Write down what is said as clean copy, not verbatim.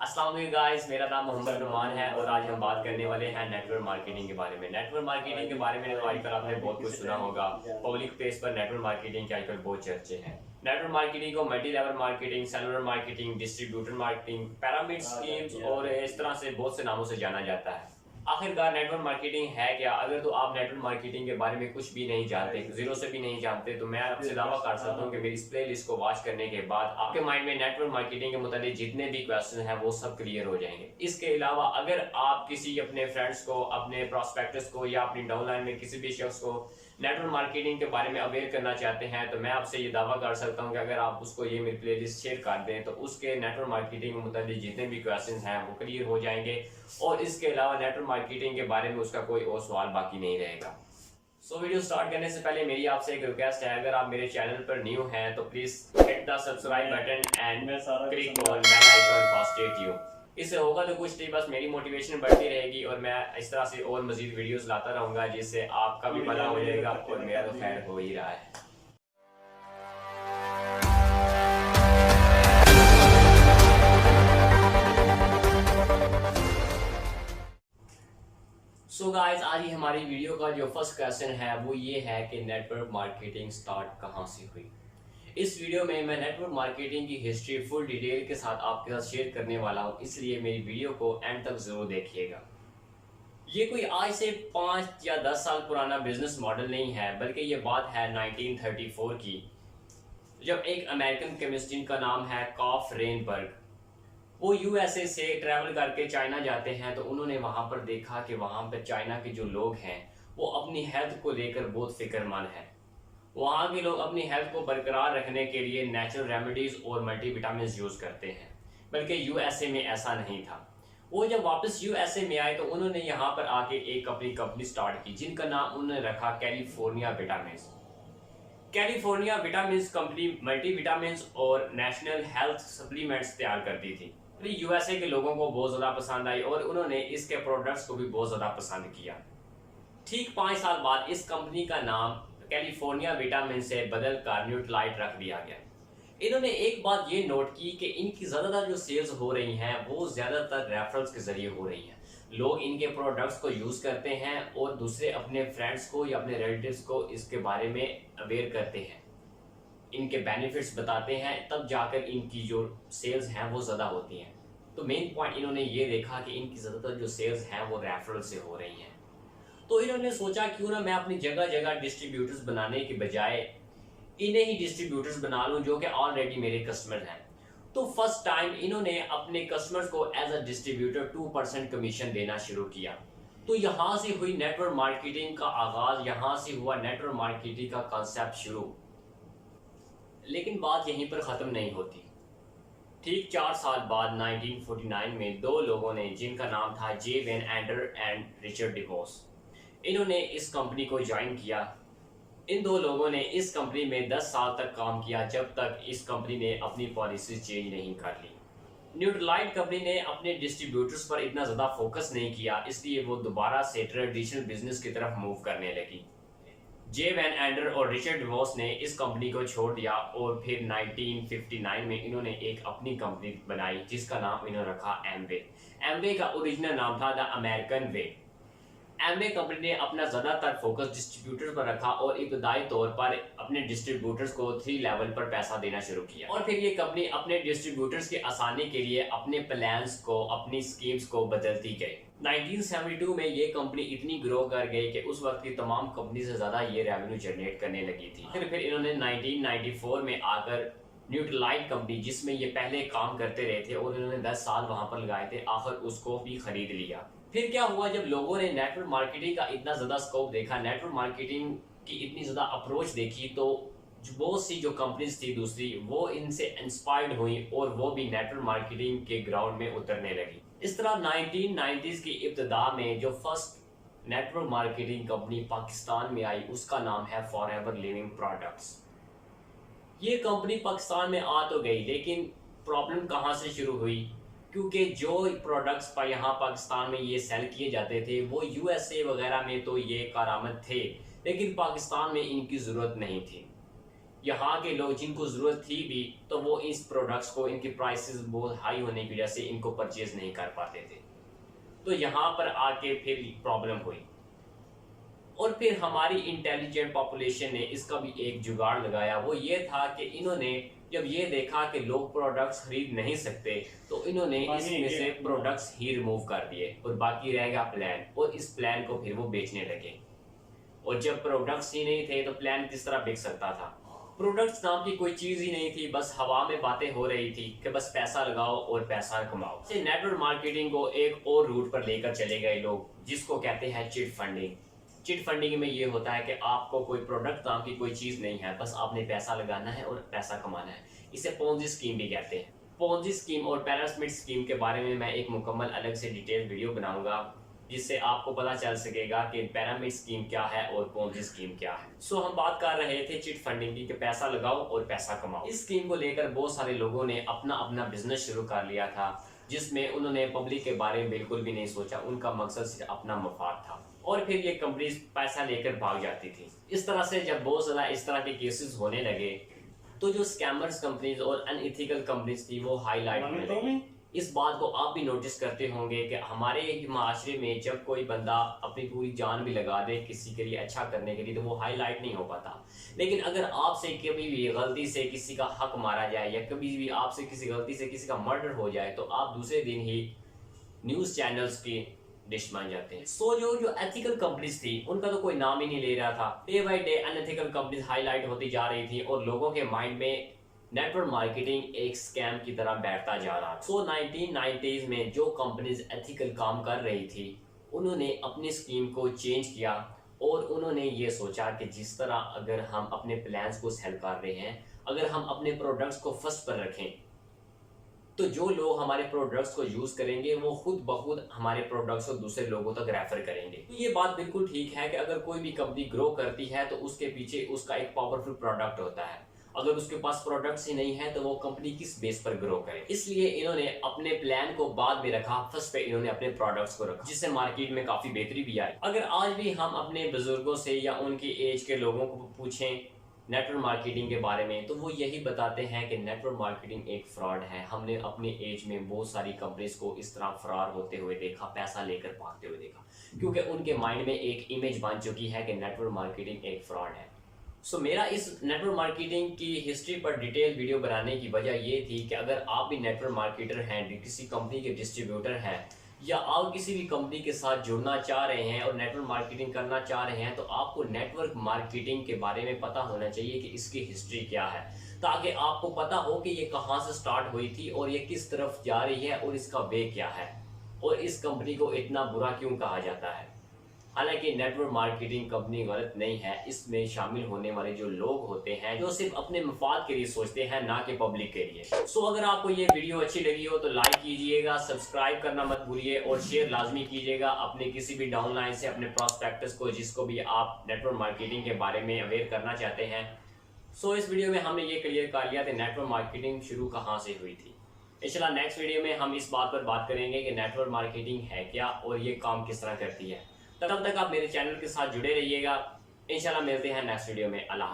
अस्सलाम वालेकुम गाइस, मेरा नाम मोहम्मद नुमान है और आज हम बात करने वाले हैं नेटवर्क मार्केटिंग के बारे में। नेटवर्क मार्केटिंग के बारे में आजकल आपने बहुत कुछ सुना होगा। पब्लिक प्लेस पर नेटवर्क मार्केटिंग के आजकल बहुत चर्चे हैं। नेटवर्क मार्केटिंग को multi level marketing, cellular marketing, distributor marketing, pyramid schemes और इस तरह से बहुत से नामों से जाना जाता है। आखिरकार नेटवर्क मार्केटिंग है क्या? अगर तो आप नेटवर्क मार्केटिंग के बारे में कुछ भी नहीं जानते, जीरो से भी नहीं जानते, तो मैं आपसे दावा कर सकता हूँ कि मेरी इस प्लेलिस्ट को वॉच करने के बाद आपके माइंड में नेटवर्क मार्केटिंग के मुताबिक जितने भी क्वेश्चन हैं वो सब क्लियर हो जाएंगे। इसके अलावा अगर आप किसी अपने फ्रेंड्स को, अपने प्रोस्पेक्टस को या अपनी डाउनलाइन में किसी भी शख्स को नेटवर्क मार्केटिंग के बारे में अवेयर करना चाहते हैं, तो मैं आपसे ये दावा कर सकता हूँ कि अगर आप उसको ये मेरी प्लेलिस्ट शेयर कर दें तो उसके नेटवर्क मार्केटिंग के मुताबिक जितने भी क्वेश्चन हैं वो क्लियर हो जाएंगे और इसके अलावा नेटवर्क मार्केटिंग के बारे में उसका कोई और सवाल बाकी नहीं रहेगा। वीडियो स्टार्ट करने से पहले मेरी आपसे एक रिक्वेस्ट है, अगर आप मेरे चैनल पर न्यू हैं तो please hit the subscribe button and click on bell icon for stay tuned. इससे होगा तो कुछ नहीं, बस मेरी मोटिवेशन बढ़ती रहेगी और मैं इस तरह से और मजीद वीडियोस लाता रहूंगा जिससे आपका भी भला हो जाएगा और मेरा तो खैर हो ही रहा है। सो गाइस, आज ही हमारी वीडियो का जो फर्स्ट क्वेश्चन है वो ये है कि नेटवर्क मार्केटिंग स्टार्ट कहाँ से हुई। इस वीडियो में मैं नेटवर्क मार्केटिंग की हिस्ट्री फुल डिटेल के साथ आपके साथ शेयर करने वाला हूँ, इसलिए मेरी वीडियो को एंड तक जरूर देखिएगा। ये कोई आज से 5 या 10 साल पुराना बिजनेस मॉडल नहीं है, बल्कि ये बात है 1934 की, जब एक अमेरिकन केमिस्ट्रियन का नाम है कॉफ रेनबर्ग, वो यूएसए से ट्रैवल करके चाइना जाते हैं। तो उन्होंने वहाँ पर देखा कि वहाँ पर चाइना के जो लोग हैं वो अपनी हेल्थ को लेकर बहुत फिक्रमंद हैं। वहाँ के लोग अपनी हेल्थ को बरकरार रखने के लिए नेचुरल रेमेडीज और मल्टीविटामिन यूज़ करते हैं, बल्कि यूएसए में ऐसा नहीं था। वो जब वापस यूएसए में आए तो उन्होंने यहाँ पर आके एक अपनी कंपनी स्टार्ट की जिनका नाम उन्होंने रखा California vitamins. California vitamins company multivitamin और नेशनल हेल्थ सप्लीमेंट्स तैयार करती थी। तो यूएसए के लोगों को बहुत ज़्यादा पसंद आई और उन्होंने इसके प्रोडक्ट्स को भी बहुत ज़्यादा पसंद किया। ठीक 5 साल बाद इस कंपनी का नाम कैलिफोर्निया विटामिन से बदल कर न्यूट्रालाइट रख दिया गया। इन्होंने एक बात ये नोट की कि इनकी ज़्यादातर जो सेल्स हो रही हैं वो ज़्यादातर रेफरल्स के ज़रिए हो रही हैं। लोग इनके प्रोडक्ट्स को यूज़ करते हैं और दूसरे अपने फ्रेंड्स को या अपने रिलेटिव्स को इसके बारे में अवेयर करते हैं, इनके बेनिफिट्स बताते हैं, तब जाकर इनकी जो सेल्स हैं वो ज़्यादा होती हैं। तो मेन पॉइंट इन्होंने ये देखा कि इनकी ज़्यादातर जो सेल्स हैं वो रेफरल से हो रही हैं। तो इन्होंने सोचा क्यों ना मैं अपनी जगह जगह डिस्ट्रीब्यूटर्स बनाने के बजाय इन्हें ही डिस्ट्रीब्यूटर्स बना लूँ जो कि ऑलरेडी मेरे कस्टमर हैं। तो फर्स्ट टाइम इन्होंने अपने कस्टमर्स को एज अ डिस्ट्रीब्यूटर 2% कमीशन देना शुरू किया। तो यहाँ से हुई नेटवर्क मार्केटिंग का आगाज़, यहाँ से हुआ नेटवर्क मार्केटिंग का कॉन्सेप्ट शुरू। लेकिन बात यहीं पर ख़त्म नहीं होती। ठीक 4 साल बाद 1949 में 2 लोगों ने, जिनका नाम था Jay Van Andel and Richard DeVos, इन्होंने इस कंपनी को ज्वाइन किया। इन 2 लोगों ने इस कंपनी में 10 साल तक काम किया, जब तक इस कंपनी ने अपनी पॉलिसी चेंज नहीं कर ली। न्यूट्रालाइट कंपनी ने अपने डिस्ट्रीब्यूटर्स पर इतना ज़्यादा फोकस नहीं किया, इसलिए वो दोबारा से ट्रेडिशनल बिजनेस की तरफ मूव करने लगी। जे वैन एंडर और रिचर्ड डिवोस ने इस कंपनी को छोड़ दिया और फिर 1959 में इन्होंने एक अपनी कंपनी बनाई जिसका नाम इन्होंने रखा एमवे। एमवे का ओरिजिनल नाम था the American way. Amway company ने अपना ज़्यादातर फोकस डिस्ट्रीब्यूटर्स पर रखा और इब्तदाई तौर पर अपने डिस्ट्रीब्यूटर्स को 3 लेवल पर पैसा देना शुरू किया। और फिर ये कंपनी अपने डिस्ट्रीब्यूटर्स की आसानी के लिए अपने प्लान्स को, अपनी स्कीम्स को बदलती गई। 1972 में ये कंपनी इतनी ग्रो कर गई कि उस वक्त की तमाम कंपनी से ज़्यादा ये रेवेन्यू जनरेट करने लगी थी। फिर इन्होंने 1994 में आकर न्यूट्रालाइट कंपनी, जिसमें ये पहले काम करते रहे थे और इन्होंने 10 साल वहाँ पर लगाए थे, आखिर उसको भी खरीद लिया। फिर क्या हुआ, जब लोगों ने नेटवर्क मार्केटिंग का इतना ज़्यादा स्कोप देखा, नेटवर्क मार्केटिंग की इतनी ज़्यादा अप्रोच देखी, तो बहुत सी जो कंपनीज थी दूसरी, वो इनसे इंस्पायर्ड हुई और वो भी नेटवर्क मार्केटिंग के ग्राउंड में उतरने लगी। इस तरह 1990s की इब्तिदा में जो first network marketing company Pakistan में आई उसका नाम है फॉरएवर लिविंग प्रोडक्ट्स। ये कंपनी पाकिस्तान में आ तो गई, लेकिन प्रॉब्लम कहाँ से शुरू हुई, क्योंकि जो प्रोडक्ट्स पर यहाँ पाकिस्तान में ये सेल किए जाते थे वो यूएसए वगैरह में तो ये कारामद थे, लेकिन पाकिस्तान में इनकी ज़रूरत नहीं थी। यहाँ के लोग जिनको ज़रूरत थी भी तो वो इस प्रोडक्ट्स को इनकी प्राइसेस बहुत हाई होने की वजह से इनको परचेज नहीं कर पाते थे। तो यहाँ पर आके फिर प्रॉब्लम हुई और फिर हमारी इंटेलिजेंट पॉपुलेशन ने इसका भी एक जुगाड़ लगाया। वो ये था कि इन्होंने जब ये देखा कि लोग प्रोडक्ट्स खरीद नहीं सकते तो इन्होंने इसमें से प्रोडक्ट्स ही रिमूव कर दिए और बाकी रहेगा प्लान, और इस प्लान को फिर वो बेचने लगे। और जब प्रोडक्ट्स ही नहीं थे तो प्लान किस तरह बिक सकता था? प्रोडक्ट्स नाम की कोई चीज ही नहीं थी, बस हवा में बातें हो रही थी कि बस पैसा लगाओ और पैसा कमाओ। नेटवर्क मार्केटिंग को एक और रूट पर लेकर चले गए लोग, जिसको कहते हैं चिट फंडिंग। चिट फंडिंग में ये होता है कि आपको कोई प्रोडक्ट नाम की कोई चीज नहीं है, बस आपने पैसा लगाना है और पैसा कमाना है। इसे पोंजी स्कीम भी कहते हैं। पोंजी स्कीम और पिरामिड स्कीम के बारे में मैं एक मुकम्मल अलग से डिटेल वीडियो बनाऊंगा, जिससे आपको पता चल सकेगा कि पिरामिड स्कीम क्या है और पोंजी स्कीम क्या है। सो हम बात कर रहे थे चिट फंडिंग की, कि पैसा लगाओ और पैसा कमाओ। इस स्कीम को लेकर बहुत सारे लोगों ने अपना अपना बिजनेस शुरू कर लिया था, जिसमें उन्होंने पब्लिक के बारे में बिल्कुल भी नहीं सोचा। उनका मकसद सिर्फ अपना मफाद था और फिर ये कंपनीज पैसा लेकर भाग जाती थी। इस तरह से जब बहुत ज़्यादा इस तरह के केसेस होने लगे तो जो स्कैमर्स कंपनीज और अनइथिकल कंपनीज थी वो हाईलाइट होने लगी। इस बात को आप भी नोटिस करते होंगे कि हमारे माशरे में जब कोई बंदा अपनी पूरी जान भी लगा दे किसी के लिए अच्छा करने के लिए तो वो हाईलाइट नहीं हो पाता। लेकिन अगर आपसे कभी भी गलती से किसी का हक मारा जाए या कभी भी आपसे किसी गलती से किसी का मर्डर हो जाए तो आप दूसरे दिन ही न्यूज़ चैनल्स की डिश बन जाते हैं। सो जो एथिकल कंपनीज थी उनका तो कोई नाम ही नहीं ले रहा था। Day by day unethical companies highlight होती जा रही थी और लोगों के माइंड में नेटवर्क मार्केटिंग एक स्कैम की तरह बैठता जा रहा था। सो 1990s में जो कंपनीज एथिकल काम कर रही थी उन्होंने अपनी स्कीम को चेंज किया और उन्होंने ये सोचा कि जिस तरह अगर हम अपने प्लान्स को सेल कर रहे हैं, अगर हम अपने प्रोडक्ट्स को फर्स्ट पर रखें तो जो लोग हमारे प्रोडक्ट्स को यूज करेंगे वो खुद ब खुद हमारे प्रोडक्ट्स को दूसरे लोगों तक रेफर करेंगे। तो ये बात बिल्कुल ठीक है कि अगर कोई भी कंपनी ग्रो करती है तो उसके पीछे उसका एक पावरफुल प्रोडक्ट होता है। अगर उसके पास प्रोडक्ट्स ही नहीं है तो वो कंपनी किस बेस पर ग्रो करे। इसलिए इन्होंने अपने प्लान को बाद में रखा, फर्स्ट पे इन्होंने अपने प्रोडक्ट्स को रखा, जिससे मार्केट में काफी बेहतरी भी आई। अगर आज भी हम अपने बुजुर्गों से या उनकी एज के लोगों को पूछें नेटवर्क मार्केटिंग के बारे में तो वो यही बताते हैं कि नेटवर्क मार्केटिंग एक फ्रॉड है। हमने अपने एज में बहुत सारी कंपनीज को इस तरह फरार होते हुए देखा, पैसा लेकर भागते हुए देखा, क्योंकि उनके माइंड में एक इमेज बन चुकी है कि नेटवर्क मार्केटिंग एक फ्रॉड है। सो मेरा इस नेटवर्क मार्केटिंग की हिस्ट्री पर डिटेल वीडियो बनाने की वजह ये थी कि अगर आप भी नेटवर्क मार्केटर हैं, किसी कंपनी के डिस्ट्रीब्यूटर हैं या आप किसी भी कंपनी के साथ जुड़ना चाह रहे हैं और नेटवर्क मार्केटिंग करना चाह रहे हैं तो आपको नेटवर्क मार्केटिंग के बारे में पता होना चाहिए कि इसकी हिस्ट्री क्या है, ताकि आपको पता हो कि ये कहाँ से स्टार्ट हुई थी और ये किस तरफ जा रही है और इसका वे क्या है और इस कंपनी को इतना बुरा क्यों कहा जाता है। हालांकि नेटवर्क मार्केटिंग कंपनी गलत नहीं है, इसमें शामिल होने वाले जो लोग होते हैं जो सिर्फ अपने मफाद के लिए सोचते हैं, ना कि पब्लिक के लिए। सो अगर आपको ये वीडियो अच्छी लगी हो तो लाइक कीजिएगा, सब्सक्राइब करना मत भूलिए और शेयर लाजमी कीजिएगा अपने किसी भी डाउनलाइन से अपने प्रोस्पेक्टस को, जिसको भी आप नेटवर्क मार्केटिंग के बारे में अवेयर करना चाहते हैं। सो इस वीडियो में हमने ये क्लियर कर लिया कि नेटवर्क मार्केटिंग शुरू कहाँ से हुई थी। इंशाल्लाह नेक्स्ट वीडियो में हम इस बात पर बात करेंगे कि नेटवर्क मार्केटिंग है क्या और ये काम किस तरह करती है। तब तक आप मेरे चैनल के साथ जुड़े रहिएगा। इंशाल्लाह मिलते हैं नेक्स्ट वीडियो में। अल्लाह।